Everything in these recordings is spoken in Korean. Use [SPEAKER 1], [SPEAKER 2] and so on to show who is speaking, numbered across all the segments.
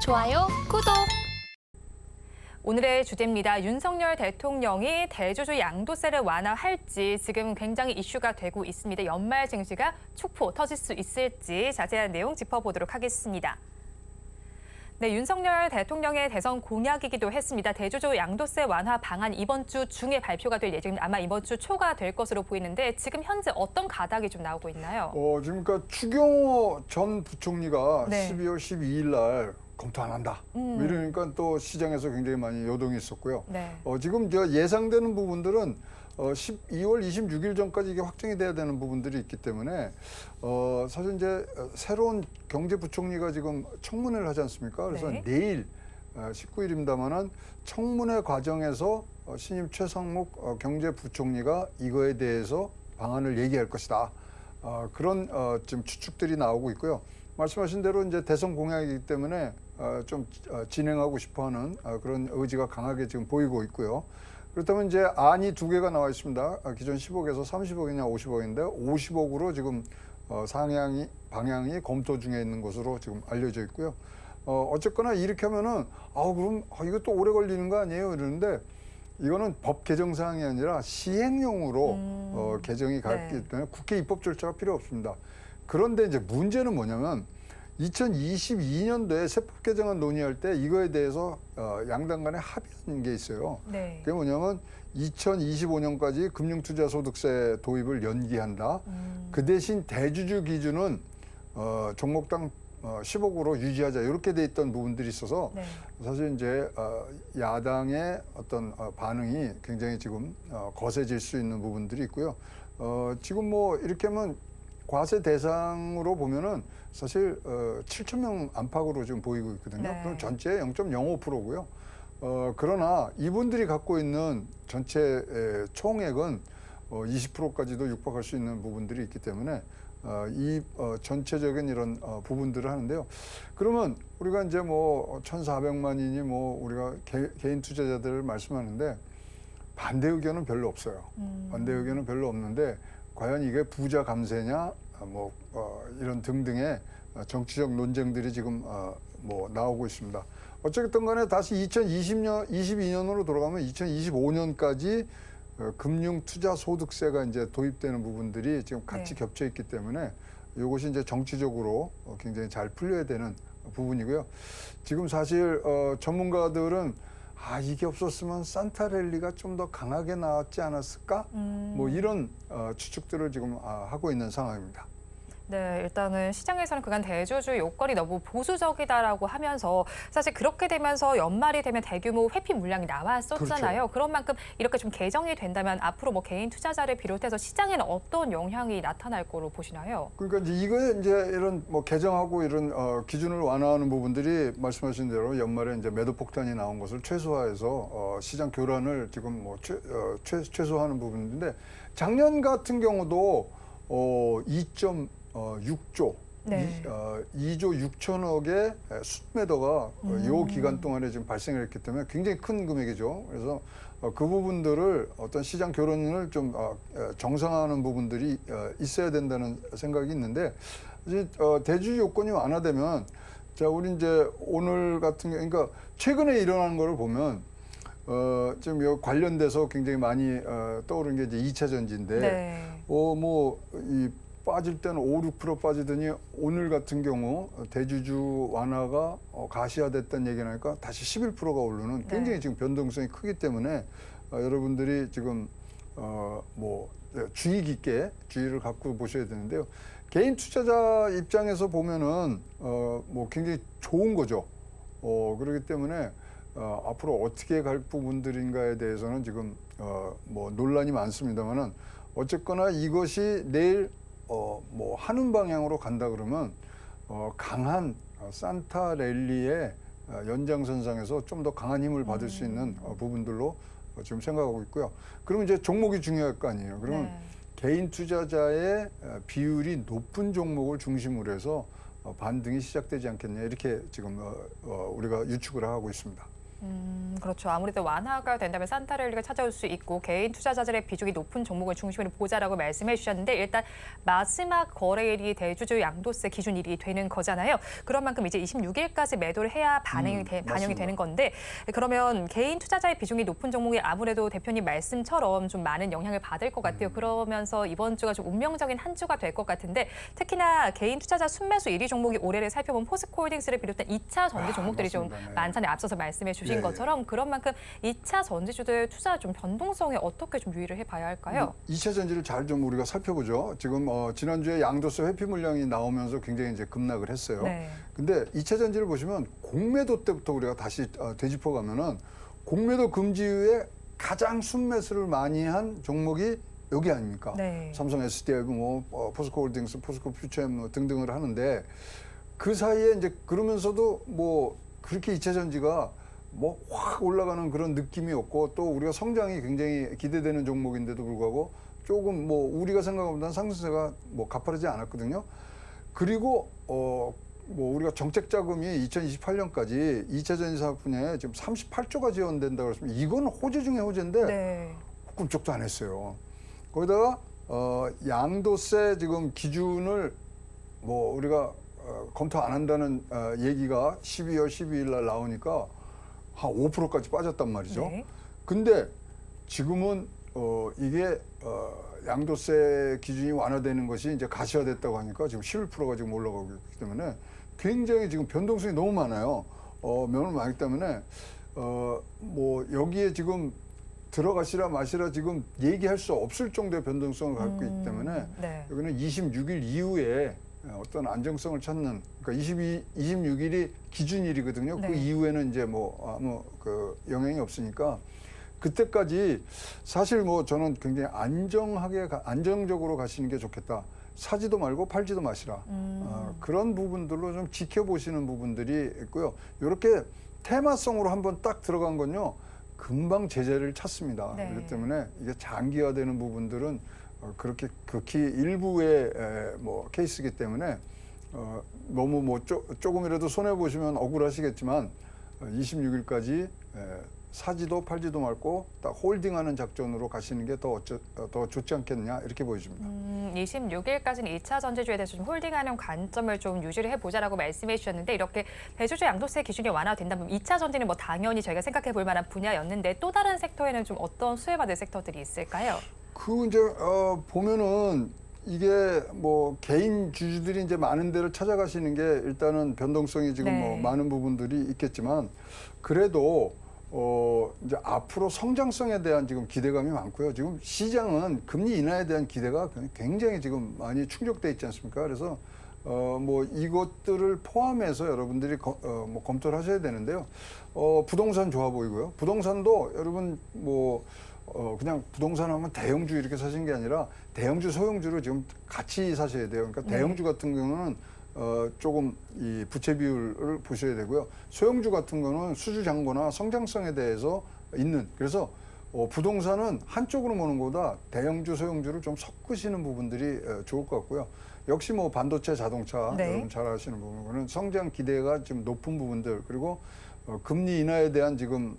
[SPEAKER 1] 좋아요, 구독.
[SPEAKER 2] 오늘의 주제입니다. 윤석열 대통령이 대주주 양도세를 완화할지 지금 굉장히 이슈가 되고 있습니다. 연말 증시가 축포 터질 수 있을지 자세한 내용 짚어보도록 하겠습니다. 네, 윤석열 대통령의 대선 공약이기도 했습니다. 대주주 양도세 완화 방안 이번 주 중에 발표가 될 예정입니다. 아마 이번 주 초가 될 것으로 보이는데 지금 현재 어떤 가닥이 좀 나오고 있나요?
[SPEAKER 3] 지금 그러니까 추경호 전 부총리가
[SPEAKER 2] 네.
[SPEAKER 3] 12월 12일 날 검토 안 한다. 이러니까 또 시장에서 굉장히 많이 요동이 있었고요.
[SPEAKER 2] 네.
[SPEAKER 3] 지금 예상되는 부분들은 12월 26일 전까지 이게 확정이 돼야 되는 부분들이 있기 때문에 사실 이제 새로운 경제부총리가 지금 청문회를 하지 않습니까? 그래서
[SPEAKER 2] 네.
[SPEAKER 3] 내일 19일입니다만은 청문회 과정에서 신임 최상목 경제부총리가 이거에 대해서 방안을 얘기할 것이다. 그런 지금 추측들이 나오고 있고요. 말씀하신 대로 이제 대선 공약이기 때문에 좀 진행하고 싶어하는 그런 의지가 강하게 지금 보이고 있고요. 그렇다면 이제 안이 두 개가 나와 있습니다. 기존 10억에서 30억이냐 50억인데 50억으로 지금 방향이 검토 중에 있는 것으로 지금 알려져 있고요. 어쨌거나 이렇게 하면은 그럼 이것도 오래 걸리는 거 아니에요? 이러는데 이거는 법 개정 사항이 아니라 시행령으로 개정이 갔기 때문에 국회 입법 절차가 필요 없습니다. 그런데 이제 문제는 뭐냐면 2022년도에 세법 개정안 논의할 때 이거에 대해서 양당 간에 합의한 게 있어요.
[SPEAKER 2] 네.
[SPEAKER 3] 그게 뭐냐면 2025년까지 금융투자소득세 도입을 연기한다. 그 대신 대주주 기준은 종목당 10억으로 유지하자 이렇게 돼 있던 부분들이 있어서
[SPEAKER 2] 네.
[SPEAKER 3] 사실 이제 야당의 어떤 반응이 굉장히 지금 거세질 수 있는 부분들이 있고요. 지금 뭐 이렇게 하면 과세 대상으로 보면은 사실 7천 명 안팎으로 지금 보이고 있거든요.
[SPEAKER 2] 네.
[SPEAKER 3] 그럼 전체의 0.05%고요. 그러나 이분들이 갖고 있는 전체 총액은 20%까지도 육박할 수 있는 부분들이 있기 때문에 이 전체적인 이런 부분들을 하는데요. 그러면 우리가 이제 뭐 1,400만이니 뭐 우리가 개인 투자자들을 말씀하는데 반대 의견은 별로 없어요. 반대 의견은 별로 없는데 과연 이게 부자 감세냐, 이런 등등의 정치적 논쟁들이 지금 뭐 나오고 있습니다. 어쨌든 간에 다시 22년으로 돌아가면 2025년까지 금융투자소득세가 이제 도입되는 부분들이 지금 같이 겹쳐 있기 때문에 이것이 이제 정치적으로 굉장히 잘 풀려야 되는 부분이고요. 지금 사실 전문가들은 이게 없었으면 산타랠리가 좀 더 강하게 나왔지 않았을까? 뭐 이런 추측들을 지금 하고 있는 상황입니다.
[SPEAKER 2] 네, 일단은 시장에서는 그간 대주주 요건이 너무 보수적이다라고 하면서 사실 그렇게 되면서 연말이 되면 대규모 회피 물량이 나왔었잖아요.
[SPEAKER 3] 그렇죠.
[SPEAKER 2] 그런 만큼 이렇게 좀 개정이 된다면 앞으로 뭐 개인 투자자를 비롯해서 시장에는 어떤 영향이 나타날 거로 보시나요?
[SPEAKER 3] 그러니까 이제 이런 뭐 개정하고 이런 기준을 완화하는 부분들이 말씀하신 대로 연말에 이제 매도 폭탄이 나온 것을 최소화해서 시장 교란을 지금 뭐 최소화하는 부분인데 작년 같은 경우도 2.6조,
[SPEAKER 2] 네.
[SPEAKER 3] 2조 6천억의 순매도가 이 기간 동안에 지금 발생했기 때문에 굉장히 큰 금액이죠. 그래서 그 부분들을 어떤 시장 교란을 좀 정상화하는 부분들이 있어야 된다는 생각이 있는데 이제 대주주 요건이 완화되면 자 우리 이제 오늘 같은 경우 그러니까 최근에 일어난 거를 보면 지금 요 관련돼서 굉장히 많이 떠오른 게 이제 2차 전지인데
[SPEAKER 2] 네.
[SPEAKER 3] 이 빠질 때는 5, 6% 빠지더니 오늘 같은 경우 대주주 완화가 가시화됐다는 얘기 나니까 다시 11%가 오르는 굉장히 지금 변동성이 크기 때문에 여러분들이 지금 주의 깊게 주의를 갖고 보셔야 되는데요. 개인 투자자 입장에서 보면은 뭐 굉장히 좋은 거죠. 그렇기 때문에 앞으로 어떻게 갈 부분들인가에 대해서는 지금 뭐 논란이 많습니다만은 어쨌거나 이것이 내일 뭐 하는 방향으로 간다 그러면 강한 산타랠리의 연장선상에서 좀 더 강한 힘을 받을 수 있는 부분들로 지금 생각하고 있고요. 그러면 이제 종목이 중요할 거 아니에요. 그러면 개인 투자자의 비율이 높은 종목을 중심으로 해서 반등이 시작되지 않겠냐 이렇게 지금 우리가 유축을 하고 있습니다.
[SPEAKER 2] 그렇죠. 아무래도 완화가 된다면 산타랠리가 찾아올 수 있고 개인 투자자들의 비중이 높은 종목을 중심으로 보자라고 말씀해 주셨는데 일단 마지막 거래일이 대주주 양도세 기준일이 되는 거잖아요. 그런 만큼 이제 26일까지 매도를 해야 반영이
[SPEAKER 3] 맞습니다.
[SPEAKER 2] 되는 건데 그러면 개인 투자자의 비중이 높은 종목이 아무래도 대표님 말씀처럼 좀 많은 영향을 받을 것 같아요. 그러면서 이번 주가 좀 운명적인 한 주가 될 것 같은데 특히나 개인 투자자 순매수 1위 종목이 올해를 살펴본 포스코홀딩스를 비롯한 2차 전지 종목들이 좀
[SPEAKER 3] 맞습니다. 네.
[SPEAKER 2] 만찬에 앞서서 말씀해 주신
[SPEAKER 3] 예, 예.
[SPEAKER 2] 것처럼 그런 만큼 2차 전지주들의 투자 좀 변동성에 어떻게 좀 유의를 해봐야 할까요?
[SPEAKER 3] 2차 전지를 잘 좀 우리가 살펴보죠. 지금 지난주에 양도세 회피 물량이 나오면서 굉장히 이제 급락을 했어요.
[SPEAKER 2] 네.
[SPEAKER 3] 근데 2차 전지를 보시면 공매도 때부터 우리가 다시 되짚어 가면은 공매도 금지 이후에 가장 순매수를 많이 한 종목이 여기 아닙니까?
[SPEAKER 2] 네.
[SPEAKER 3] 삼성 SDI, 포스코홀딩스, 포스코퓨처엠 등등을 하는데 그 사이에 이제 그러면서도 뭐 그렇게 2차 전지가 뭐 확 올라가는 그런 느낌이 없고 또 우리가 성장이 굉장히 기대되는 종목인데도 불구하고 조금 뭐 우리가 생각보다는 상승세가 뭐 가파르지 않았거든요. 그리고 뭐 우리가 정책 자금이 2028년까지 2차 전지 사업 분야에 지금 38조가 지원된다고 그랬습니다. 이건 호재 중에 호재인데
[SPEAKER 2] 네.
[SPEAKER 3] 꿈쩍도 안 했어요. 거기다가 양도세 지금 기준을 뭐 우리가 검토 안 한다는 얘기가 12월 12일 날 나오니까 한 5%까지 빠졌단 말이죠.
[SPEAKER 2] 네.
[SPEAKER 3] 근데 지금은 이게 양도세 기준이 완화되는 것이 이제 가시화됐다고 하니까 지금 11%가 지금 올라가고 있기 때문에 굉장히 지금 변동성이 너무 많아요. 너무 많기 때문에 뭐 여기에 지금 들어가시라 마시라 지금 얘기할 수 없을 정도의 변동성을 갖고 있기 때문에
[SPEAKER 2] 네.
[SPEAKER 3] 여기는 26일 이후에 어떤 안정성을 찾는 그러니까 26일이 기준일이거든요.
[SPEAKER 2] 네.
[SPEAKER 3] 그 이후에는 이제 뭐 아무 그 영향이 없으니까 그때까지 사실 뭐 저는 굉장히 안정적으로 가시는 게 좋겠다. 사지도 말고 팔지도 마시라. 그런 부분들로 좀 지켜보시는 부분들이 있고요. 이렇게 테마성으로 한번 딱 들어간 건요. 금방 제자리를 찾습니다.
[SPEAKER 2] 네.
[SPEAKER 3] 그렇기 때문에 이게 장기화되는 부분들은 그렇게 극히 일부의 뭐 케이스이기 때문에 너무 뭐 조금이라도 손해 보시면 억울하시겠지만 26일까지 사지도 팔지도 말고 딱 홀딩하는 작전으로 가시는 게 더 좋지 않겠냐 이렇게 보여집니다.
[SPEAKER 2] 26일까지는 2차 전지주에 대해서 좀 홀딩하는 관점을 좀 유지를 해보자라고 말씀해 주셨는데 이렇게 대주주 양도세 기준이 완화된다면 2차 전지는 뭐 당연히 저희가 생각해 볼 만한 분야였는데 또 다른 섹터에는 좀 어떤 수혜받을 섹터들이 있을까요?
[SPEAKER 3] 그 이제 보면은 이게 뭐 개인 주주들이 이제 많은 데를 찾아가시는 게 일단은 변동성이 지금
[SPEAKER 2] 네.
[SPEAKER 3] 뭐 많은 부분들이 있겠지만 그래도 이제 앞으로 성장성에 대한 지금 기대감이 많고요. 지금 시장은 금리 인하에 대한 기대가 굉장히 지금 많이 충족돼 있지 않습니까? 그래서 뭐 이것들을 포함해서 여러분들이 뭐 검토를 하셔야 되는데요. 부동산 좋아 보이고요. 부동산도 여러분 뭐 그냥 부동산 하면 대형주 이렇게 사시는 게 아니라 대형주, 소형주로 지금 같이 사셔야 돼요. 그러니까 대형주 같은 경우는 조금 이 부채 비율을 보셔야 되고요. 소형주 같은 거는 수주 잔고나 성장성에 대해서 있는 그래서 부동산은 한쪽으로 모는 것보다 대형주, 소형주를 좀 섞으시는 부분들이 좋을 것 같고요. 역시 뭐 반도체, 자동차
[SPEAKER 2] 네.
[SPEAKER 3] 여러분 잘 아시는 부분은 성장 기대가 좀 높은 부분들 그리고 금리 인하에 대한 지금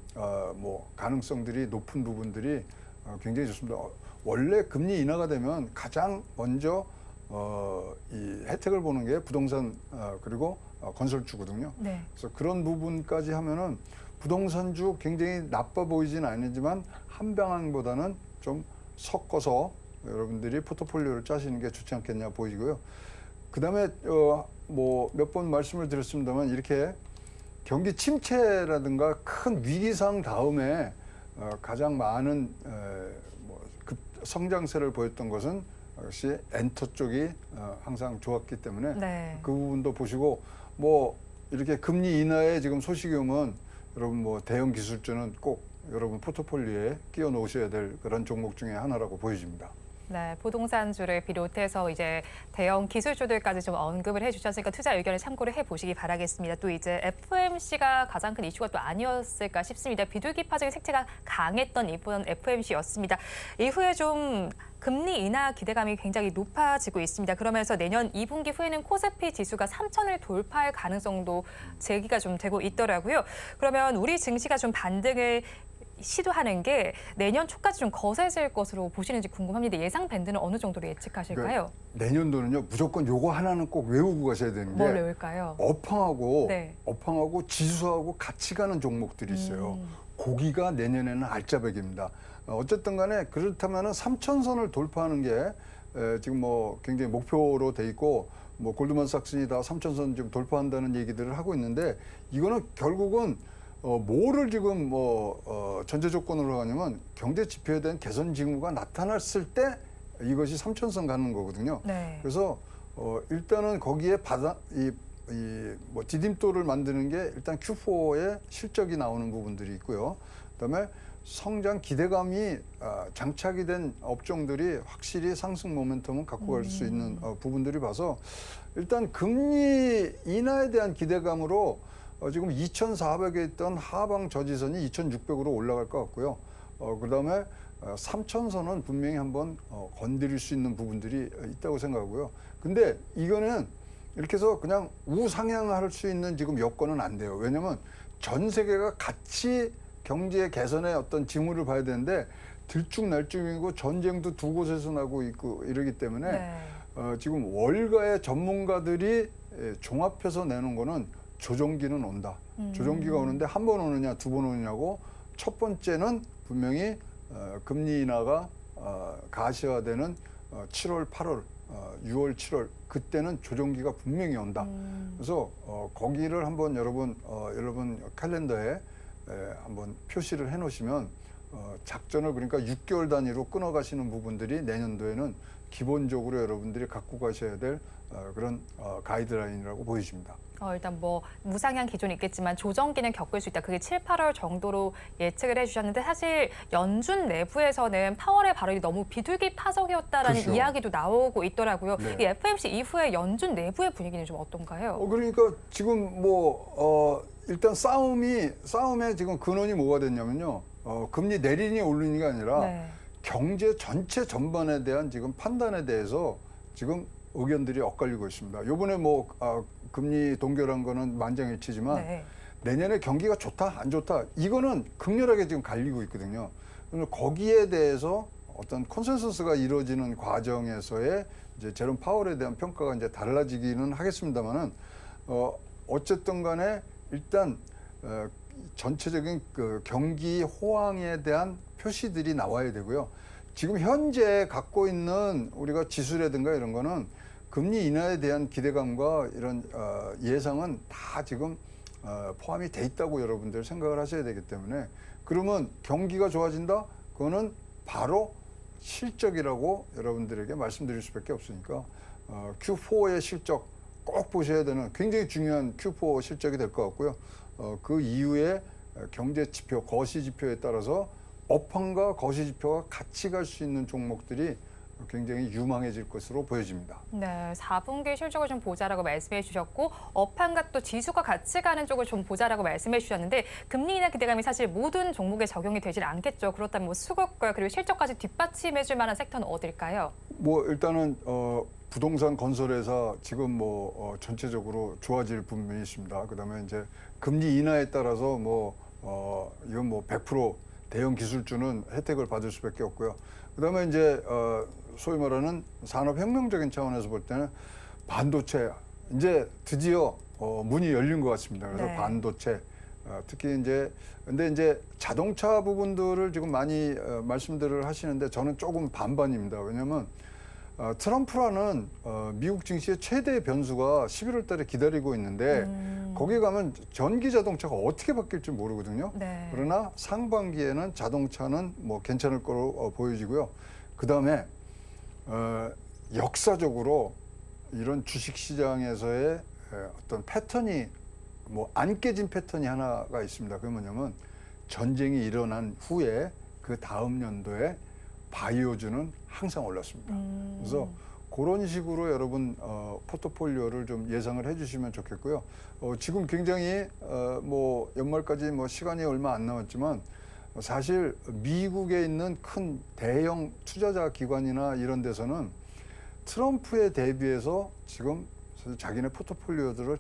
[SPEAKER 3] 뭐 가능성들이 높은 부분들이 굉장히 좋습니다. 원래 금리 인하가 되면 가장 먼저 이 혜택을 보는 게 부동산 그리고 건설주거든요.
[SPEAKER 2] 네.
[SPEAKER 3] 그래서 그런 부분까지 하면은 부동산주 굉장히 나빠 보이진 않지만 한 방향보다는 좀 섞어서 여러분들이 포트폴리오를 짜시는 게 좋지 않겠냐 보이고요. 그다음에 뭐 몇 번 말씀을 드렸습니다만 이렇게 경기 침체라든가 큰 위기상 다음에 가장 많은 뭐 성장세를 보였던 것은 역시 엔터 쪽이 항상 좋았기 때문에
[SPEAKER 2] 네.
[SPEAKER 3] 그 부분도 보시고 뭐 이렇게 금리 인하의 지금 소식이 오면 여러분 뭐 대형 기술주는 꼭 여러분 포트폴리오에 끼워 놓으셔야 될 그런 종목 중에 하나라고 보여집니다.
[SPEAKER 2] 네, 부동산주를 비롯해서 이제 대형 기술주들까지 좀 언급을 해주셨으니까 투자 의견을 참고를 해보시기 바라겠습니다. 또 이제 FOMC가 가장 큰 이슈가 또 아니었을까 싶습니다. 비둘기파적인 색채가 강했던 이번 FOMC였습니다. 이후에 좀 금리 인하 기대감이 굉장히 높아지고 있습니다. 그러면서 내년 2분기 후에는 코스피 지수가 3,000을 돌파할 가능성도 제기가 좀 되고 있더라고요. 그러면 우리 증시가 좀 반등을 시도하는 게 내년 초까지 좀 거세질 것으로 보시는지 궁금합니다. 예상 밴드는 어느 정도로 예측하실까요?
[SPEAKER 3] 내년도는요 무조건 요거 하나는 꼭 외우고 가셔야 되는
[SPEAKER 2] 뭘
[SPEAKER 3] 게
[SPEAKER 2] 외울까요?
[SPEAKER 3] 업황하고 업황하고 지수하고 같이 가는 종목들이 있어요. 고기가 내년에는 알짜배기입니다. 어쨌든 간에 그렇다면 3,000선을 돌파하는 게 지금 뭐 굉장히 목표로 돼 있고 뭐 골드만삭스니 다 3,000선 지금 돌파한다는 얘기들을 하고 있는데 이거는 결국은 뭐를 지금 전제 조건으로 하냐면 경제 지표에 대한 개선 징후가 나타났을 때 이것이 3,000선 가는 거거든요.
[SPEAKER 2] 네.
[SPEAKER 3] 그래서 일단은 거기에 뭐 디딤돌을 만드는 게 일단 Q4의 실적이 나오는 부분들이 있고요. 그다음에 성장 기대감이 장착이 된 업종들이 확실히 상승 모멘텀을 갖고 갈 수 있는 부분들이 봐서 일단 금리 인하에 대한 기대감으로 지금 2,400에 있던 하방 저지선이 2,600으로 올라갈 것 같고요. 그다음에 3,000선은 분명히 한번 건드릴 수 있는 부분들이 있다고 생각하고요. 근데 이거는 이렇게 해서 그냥 우상향할 수 있는 지금 여건은 안 돼요. 왜냐하면 전 세계가 같이 경제 개선의 어떤 징후를 봐야 되는데 들쭉날쭉이고 전쟁도 두 곳에서 나고 있고 이러기 때문에 지금 월가의 전문가들이 종합해서 내놓은 거는 조정기는 온다. 조정기가 오는데 한 번 오느냐 두 번 오느냐고 첫 번째는 분명히 금리 인하가 가시화되는 7월, 8월, 6월, 7월 그때는 조정기가 분명히 온다. 그래서 거기를 한번 여러분 캘린더에 한번 표시를 해놓으시면 작전을 그러니까 6개월 단위로 끊어가시는 부분들이 내년도에는 기본적으로 여러분들이 갖고 가셔야 될 그런 가이드라인이라고 보여집니다.
[SPEAKER 2] 일단 뭐 무상향 기존이 있겠지만 조정기는 겪을 수 있다. 그게 7, 8월 정도로 예측을 해주셨는데 사실 연준 내부에서는 파월의 발언이 너무 비둘기 파석이었다라는
[SPEAKER 3] 그렇죠.
[SPEAKER 2] 이야기도 나오고 있더라고요.
[SPEAKER 3] 네.
[SPEAKER 2] 이 FOMC 이후에 연준 내부의 분위기는 좀 어떤가요?
[SPEAKER 3] 그러니까 지금 일단 싸움의 지금 근원이 뭐가 됐냐면요. 금리 내리니 오르니가 아니라 경제 전체 전반에 대한 지금 판단에 대해서 지금 의견들이 엇갈리고 있습니다. 요번에 금리 동결한 거는 만장일치지만 내년에 경기가 좋다 안 좋다 이거는 극렬하게 지금 갈리고 있거든요. 그래서 거기에 대해서 어떤 컨센서스가 이루어지는 과정에서의 이제 제롬 파월에 대한 평가가 이제 달라지기는 하겠습니다만은 어쨌든 간에 일단 전체적인 그 경기 호황에 대한 표시들이 나와야 되고요. 지금 현재 갖고 있는 우리가 지수라든가 이런 거는 금리 인하에 대한 기대감과 이런 예상은 다 지금 포함이 돼 있다고 여러분들 생각을 하셔야 되기 때문에 그러면 경기가 좋아진다? 그거는 바로 실적이라고 여러분들에게 말씀드릴 수밖에 없으니까 Q4의 실적 꼭 보셔야 되는 굉장히 중요한 Q4 실적이 될 것 같고요. 그 이후에 경제 지표, 거시 지표에 따라서 업황과 거시 지표가 같이 갈 수 있는 종목들이 굉장히 유망해질 것으로 보여집니다.
[SPEAKER 2] 네, 4분기 실적을 좀 보자라고 말씀해 주셨고 업황과 또 지수가 같이 가는 쪽을 좀 보자라고 말씀해 주셨는데 금리 인하 기대감이 사실 모든 종목에 적용이 되질 않겠죠. 그렇다면 수급과 그리고 실적까지 뒷받침해 줄 만한 섹터는 어딜까요?
[SPEAKER 3] 일단은 부동산 건설회사 지금 전체적으로 좋아질 부분이 있습니다. 그다음에 이제 금리 인하에 따라서 이건 100% 대형 기술주는 혜택을 받을 수밖에 없고요. 그다음에 이제 소위 말하는 산업혁명적인 차원에서 볼 때는 반도체 이제 드디어 문이 열린 것 같습니다. 그래서 반도체 특히 근데 이제 자동차 부분들을 지금 많이 말씀들을 하시는데 저는 조금 반반입니다. 왜냐하면 트럼프라는 미국 증시의 최대 변수가 11월 달에 기다리고 있는데 거기 가면 전기 자동차가 어떻게 바뀔지 모르거든요. 그러나 상반기에는 자동차는 괜찮을 거로 보여지고요. 그다음에 역사적으로 이런 주식시장에서의 어떤 패턴이 안 깨진 패턴이 하나가 있습니다. 그게 뭐냐면 전쟁이 일어난 후에 그 다음 연도에 바이오주는 항상 올랐습니다. 그래서 그런 식으로 여러분 포트폴리오를 좀 예상을 해주시면 좋겠고요. 지금 굉장히 뭐 연말까지 뭐 시간이 얼마 안 남았지만 사실 미국에 있는 큰 대형 투자자 기관이나 이런 데서는 트럼프에 대비해서 지금 자기네 포트폴리오들을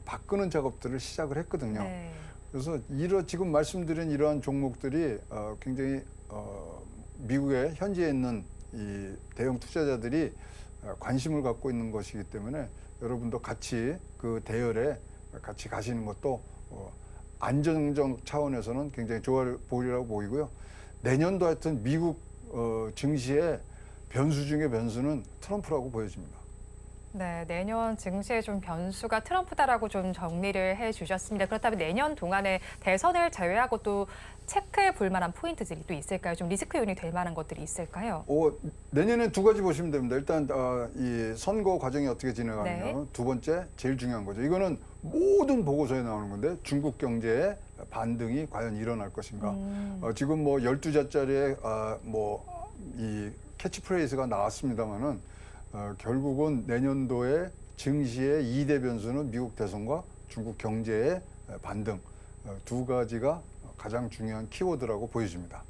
[SPEAKER 3] 바꾸는 작업들을 시작을 했거든요.
[SPEAKER 2] 네.
[SPEAKER 3] 그래서 지금 말씀드린 이러한 종목들이 굉장히 미국의 현지에 있는 이 대형 투자자들이 관심을 갖고 있는 것이기 때문에 여러분도 같이 그 대열에 같이 가시는 것도 안정적 차원에서는 굉장히 좋아 보이라고 보이고요. 내년도 하여튼 미국 증시의 변수 중에 변수는 트럼프라고 보여집니다.
[SPEAKER 2] 네, 내년 증시에 좀 변수가 트럼프다라고 좀 정리를 해주셨습니다. 그렇다면 내년 동안에 대선을 제외하고 또 체크해 볼 만한 포인트들이 또 있을까요? 좀 리스크 요인이 될 만한 것들이 있을까요?
[SPEAKER 3] 내년에 두 가지 보시면 됩니다. 일단 이 선거 과정이 어떻게 진행하느냐.
[SPEAKER 2] 네.
[SPEAKER 3] 두 번째, 제일 중요한 거죠. 이거는 모든 보고서에 나오는 건데 중국 경제의 반등이 과연 일어날 것인가. 지금 뭐 12자짜리의 이 캐치프레이즈가 나왔습니다마는 결국은 내년도에 증시의 2대 변수는 미국 대선과 중국 경제의 반등 두 가지가 가장 중요한 키워드라고 보여집니다.